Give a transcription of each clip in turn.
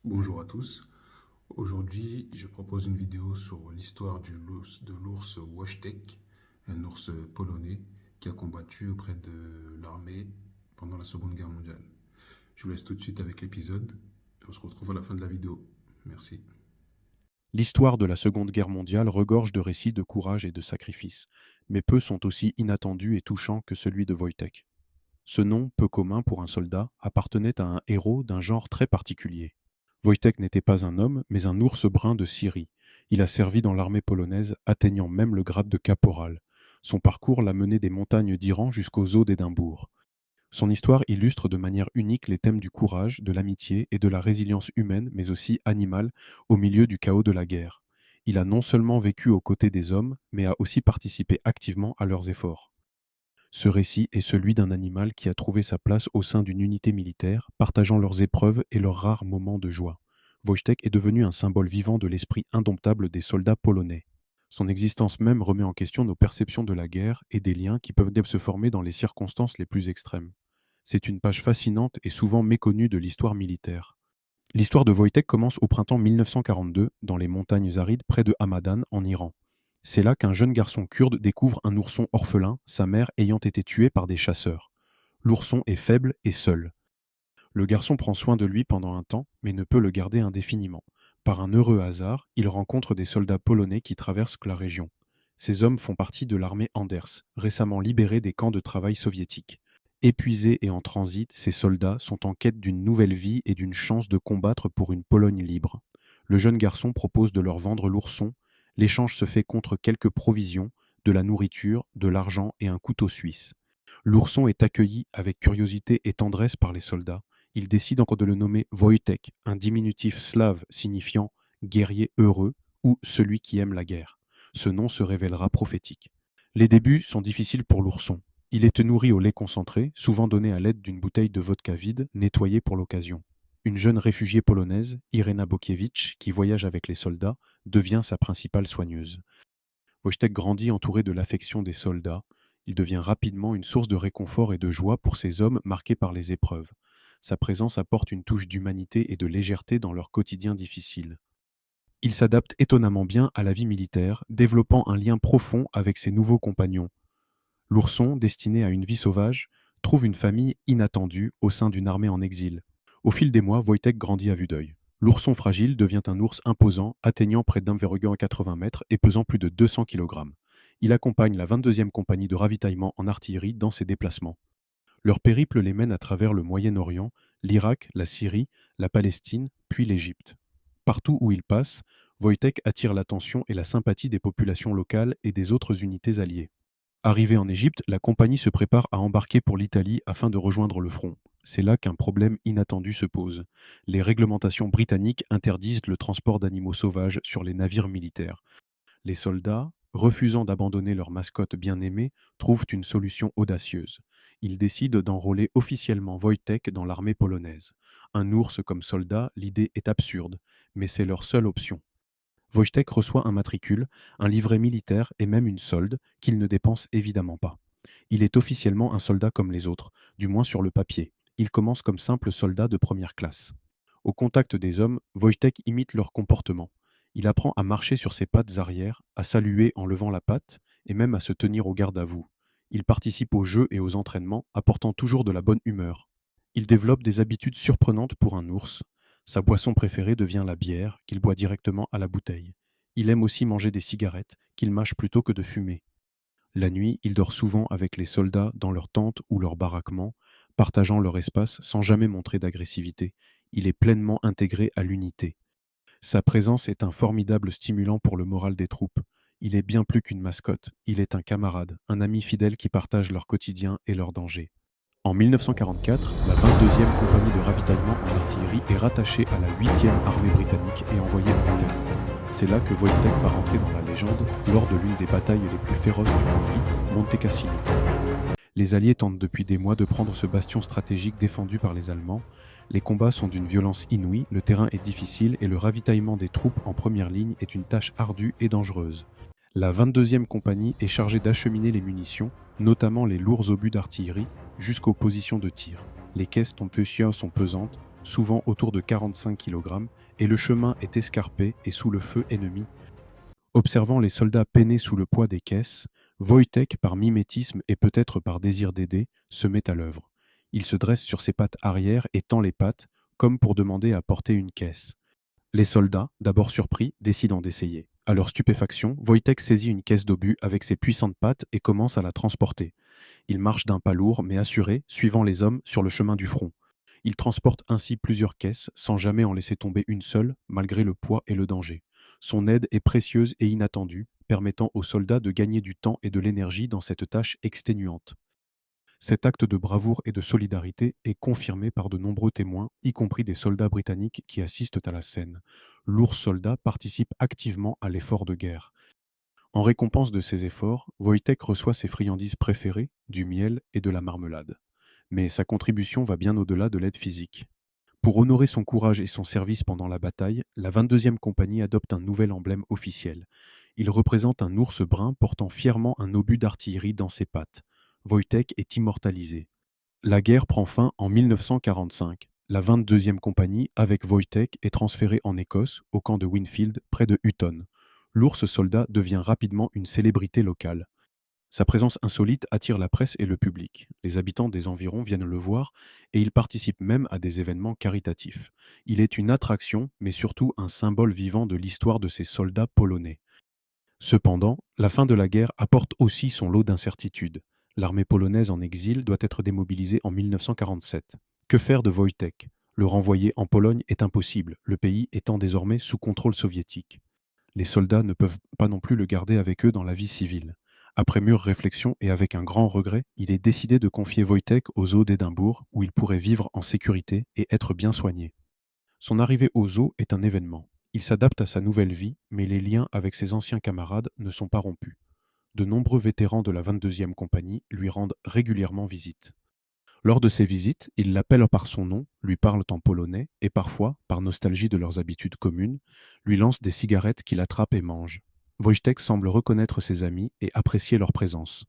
Bonjour à tous. Aujourd'hui, je propose une vidéo sur l'histoire de l'ours Wojtek, un ours polonais qui a combattu auprès de l'armée pendant la Seconde Guerre mondiale. Je vous laisse tout de suite avec l'épisode et on se retrouve à la fin de la vidéo. Merci. L'histoire de la Seconde Guerre mondiale regorge de récits de courage et de sacrifice, mais peu sont aussi inattendus et touchants que celui de Wojtek. Ce nom, peu commun pour un soldat, appartenait à un héros d'un genre très particulier. Wojtek n'était pas un homme, mais un ours brun de Syrie. Il a servi dans l'armée polonaise, atteignant même le grade de caporal. Son parcours l'a mené des montagnes d'Iran jusqu'aux eaux d'Édimbourg. Son histoire illustre de manière unique les thèmes du courage, de l'amitié et de la résilience humaine, mais aussi animale, au milieu du chaos de la guerre. Il a non seulement vécu aux côtés des hommes, mais a aussi participé activement à leurs efforts. Ce récit est celui d'un animal qui a trouvé sa place au sein d'une unité militaire, partageant leurs épreuves et leurs rares moments de joie. Wojtek est devenu un symbole vivant de l'esprit indomptable des soldats polonais. Son existence même remet en question nos perceptions de la guerre et des liens qui peuvent se former dans les circonstances les plus extrêmes. C'est une page fascinante et souvent méconnue de l'histoire militaire. L'histoire de Wojtek commence au printemps 1942, dans les montagnes arides près de Hamadan, en Iran. C'est là qu'un jeune garçon kurde découvre un ourson orphelin, sa mère ayant été tuée par des chasseurs. L'ourson est faible et seul. Le garçon prend soin de lui pendant un temps, mais ne peut le garder indéfiniment. Par un heureux hasard, il rencontre des soldats polonais qui traversent la région. Ces hommes font partie de l'armée Anders, récemment libérée des camps de travail soviétiques. Épuisés et en transit, ces soldats sont en quête d'une nouvelle vie et d'une chance de combattre pour une Pologne libre. Le jeune garçon propose de leur vendre l'ourson. L'échange se fait contre quelques provisions, de la nourriture, de l'argent et un couteau suisse. L'ourson est accueilli avec curiosité et tendresse par les soldats. Ils décident encore de le nommer Wojtek, un diminutif slave signifiant guerrier heureux ou celui qui aime la guerre. Ce nom se révélera prophétique. Les débuts sont difficiles pour l'ourson. Il est nourri au lait concentré, souvent donné à l'aide d'une bouteille de vodka vide, nettoyée pour l'occasion. Une jeune réfugiée polonaise, Irena Bokiewicz, qui voyage avec les soldats, devient sa principale soigneuse. Wojtek grandit entouré de l'affection des soldats. Il devient rapidement une source de réconfort et de joie pour ces hommes marqués par les épreuves. Sa présence apporte une touche d'humanité et de légèreté dans leur quotidien difficile. Il s'adapte étonnamment bien à la vie militaire, développant un lien profond avec ses nouveaux compagnons. L'ourson, destiné à une vie sauvage, trouve une famille inattendue au sein d'une armée en exil. Au fil des mois, Wojtek grandit à vue d'œil. L'ourson fragile devient un ours imposant, atteignant près d'1,80 m et pesant plus de 200 kg. Il accompagne la 22e compagnie de ravitaillement en artillerie dans ses déplacements. Leur périple les mène à travers le Moyen-Orient, l'Irak, la Syrie, la Palestine, puis l'Égypte. Partout où il passe, Wojtek attire l'attention et la sympathie des populations locales et des autres unités alliées. Arrivé en Égypte, la compagnie se prépare à embarquer pour l'Italie afin de rejoindre le front. C'est là qu'un problème inattendu se pose. Les réglementations britanniques interdisent le transport d'animaux sauvages sur les navires militaires. Les soldats, refusant d'abandonner leur mascotte bien-aimée, trouvent une solution audacieuse. Ils décident d'enrôler officiellement Wojtek dans l'armée polonaise. Un ours comme soldat, l'idée est absurde, mais c'est leur seule option. Wojtek reçoit un matricule, un livret militaire et même une solde qu'il ne dépense évidemment pas. Il est officiellement un soldat comme les autres, du moins sur le papier. Il commence comme simple soldat de première classe. Au contact des hommes, Wojtek imite leur comportement. Il apprend à marcher sur ses pattes arrière, à saluer en levant la patte et même à se tenir au garde à vous. Il participe aux jeux et aux entraînements, apportant toujours de la bonne humeur. Il développe des habitudes surprenantes pour un ours. Sa boisson préférée devient la bière, qu'il boit directement à la bouteille. Il aime aussi manger des cigarettes, qu'il mâche plutôt que de fumer. La nuit, il dort souvent avec les soldats dans leur tente ou leur baraquement, partageant leur espace sans jamais montrer d'agressivité. Il est pleinement intégré à l'unité. Sa présence est un formidable stimulant pour le moral des troupes. Il est bien plus qu'une mascotte, il est un camarade, un ami fidèle qui partage leur quotidien et leurs dangers. En 1944, la 22e compagnie de ravitaillement en artillerie est rattachée à la 8e armée britannique et envoyée en Italie. C'est là que Wojtek va rentrer dans la légende lors de l'une des batailles les plus féroces du conflit, Monte Cassino. Les Alliés tentent depuis des mois de prendre ce bastion stratégique défendu par les Allemands. Les combats sont d'une violence inouïe, le terrain est difficile et le ravitaillement des troupes en première ligne est une tâche ardue et dangereuse. La 22e compagnie est chargée d'acheminer les munitions, notamment les lourds obus d'artillerie, jusqu'aux positions de tir. Les caisses tombeuses sont pesantes, souvent autour de 45 kg, et le chemin est escarpé et sous le feu ennemi. Observant les soldats peiner sous le poids des caisses, Wojtek, par mimétisme et peut-être par désir d'aider, se met à l'œuvre. Il se dresse sur ses pattes arrière et tend les pattes, comme pour demander à porter une caisse. Les soldats, d'abord surpris, décident d'essayer. À leur stupéfaction, Wojtek saisit une caisse d'obus avec ses puissantes pattes et commence à la transporter. Il marche d'un pas lourd mais assuré, suivant les hommes sur le chemin du front. Il transporte ainsi plusieurs caisses, sans jamais en laisser tomber une seule, malgré le poids et le danger. Son aide est précieuse et inattendue, permettant aux soldats de gagner du temps et de l'énergie dans cette tâche exténuante. Cet acte de bravoure et de solidarité est confirmé par de nombreux témoins, y compris des soldats britanniques qui assistent à la scène. L'ours soldat participe activement à l'effort de guerre. En récompense de ses efforts, Wojtek reçoit ses friandises préférées, du miel et de la marmelade. Mais sa contribution va bien au-delà de l'aide physique. Pour honorer son courage et son service pendant la bataille, la 22e compagnie adopte un nouvel emblème officiel. Il représente un ours brun portant fièrement un obus d'artillerie dans ses pattes. Wojtek est immortalisé. La guerre prend fin en 1945. La 22e compagnie, avec Wojtek, est transférée en Écosse, au camp de Winfield, près de Hutton. L'ours soldat devient rapidement une célébrité locale. Sa présence insolite attire la presse et le public. Les habitants des environs viennent le voir et il participe même à des événements caritatifs. Il est une attraction, mais surtout un symbole vivant de l'histoire de ces soldats polonais. Cependant, la fin de la guerre apporte aussi son lot d'incertitudes. L'armée polonaise en exil doit être démobilisée en 1947. Que faire de Wojtek? Le renvoyer en Pologne est impossible, le pays étant désormais sous contrôle soviétique. Les soldats ne peuvent pas non plus le garder avec eux dans la vie civile. Après mûre réflexion et avec un grand regret, il est décidé de confier Wojtek aux eaux d'Édimbourg, où il pourrait vivre en sécurité et être bien soigné. Son arrivée aux eaux est un événement. Il s'adapte à sa nouvelle vie, mais les liens avec ses anciens camarades ne sont pas rompus. De nombreux vétérans de la 22e compagnie lui rendent régulièrement visite. Lors de ces visites, ils l'appellent par son nom, lui parlent en polonais et parfois, par nostalgie de leurs habitudes communes, lui lancent des cigarettes qu'il attrape et mange. Wojtek semble reconnaître ses amis et apprécier leur présence.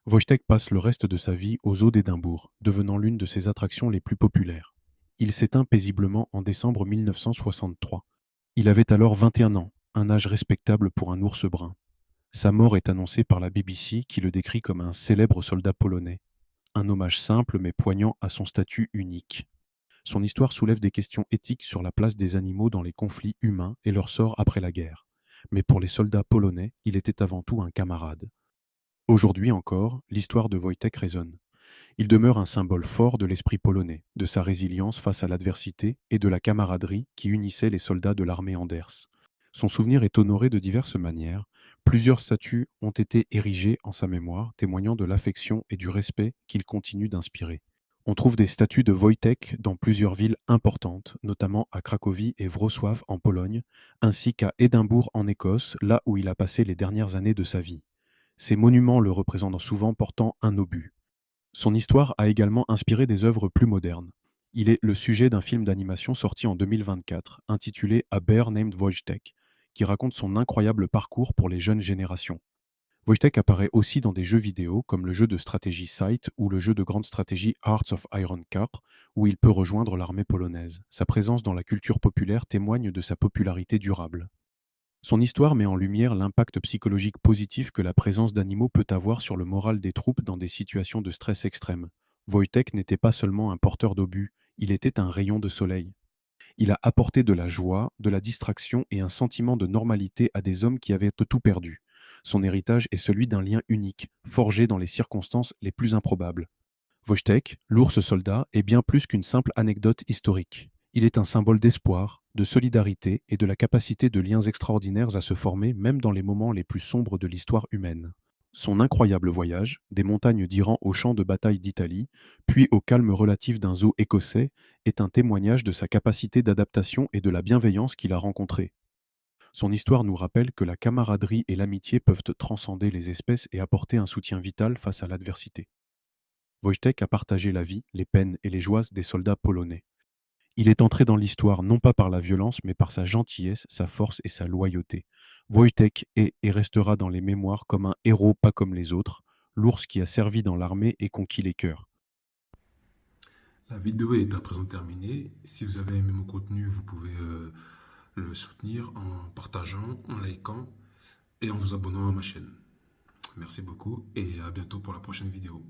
Wojtek passe le reste de sa vie aux eaux d'Édimbourg, devenant l'une de ses attractions les plus populaires. Il s'éteint paisiblement en décembre 1963. Il avait alors 21 ans, un âge respectable pour un ours brun. Sa mort est annoncée par la BBC qui le décrit comme un célèbre soldat polonais. Un hommage simple mais poignant à son statut unique. Son histoire soulève des questions éthiques sur la place des animaux dans les conflits humains et leur sort après la guerre. Mais pour les soldats polonais, il était avant tout un camarade. Aujourd'hui encore, l'histoire de Wojtek résonne. Il demeure un symbole fort de l'esprit polonais, de sa résilience face à l'adversité et de la camaraderie qui unissait les soldats de l'armée Anders. Son souvenir est honoré de diverses manières. Plusieurs statues ont été érigées en sa mémoire, témoignant de l'affection et du respect qu'il continue d'inspirer. On trouve des statues de Wojtek dans plusieurs villes importantes, notamment à Cracovie et Wrocław en Pologne, ainsi qu'à Édimbourg en Écosse, là où il a passé les dernières années de sa vie. Ces monuments le représentent souvent portant un obus. Son histoire a également inspiré des œuvres plus modernes. Il est le sujet d'un film d'animation sorti en 2024, intitulé A Bear Named Wojtek, qui raconte son incroyable parcours pour les jeunes générations. Wojtek apparaît aussi dans des jeux vidéo comme le jeu de stratégie Sight ou le jeu de grande stratégie Hearts of Iron IV, où il peut rejoindre l'armée polonaise. Sa présence dans la culture populaire témoigne de sa popularité durable. Son histoire met en lumière l'impact psychologique positif que la présence d'animaux peut avoir sur le moral des troupes dans des situations de stress extrême. Wojtek n'était pas seulement un porteur d'obus, il était un rayon de soleil. Il a apporté de la joie, de la distraction et un sentiment de normalité à des hommes qui avaient tout perdu. Son héritage est celui d'un lien unique, forgé dans les circonstances les plus improbables. Wojtek, l'ours soldat, est bien plus qu'une simple anecdote historique. Il est un symbole d'espoir, de solidarité et de la capacité de liens extraordinaires à se former même dans les moments les plus sombres de l'histoire humaine. Son incroyable voyage, des montagnes d'Iran aux champs de bataille d'Italie, puis au calme relatif d'un zoo écossais, est un témoignage de sa capacité d'adaptation et de la bienveillance qu'il a rencontrée. Son histoire nous rappelle que la camaraderie et l'amitié peuvent transcender les espèces et apporter un soutien vital face à l'adversité. Wojtek a partagé la vie, les peines et les joies des soldats polonais. Il est entré dans l'histoire non pas par la violence, mais par sa gentillesse, sa force et sa loyauté. Wojtek est et restera dans les mémoires comme un héros pas comme les autres, l'ours qui a servi dans l'armée et conquis les cœurs. La vidéo est à présent terminée. Si vous avez aimé mon contenu, vous pouvez le soutenir en partageant, en likant et en vous abonnant à ma chaîne. Merci beaucoup et à bientôt pour la prochaine vidéo.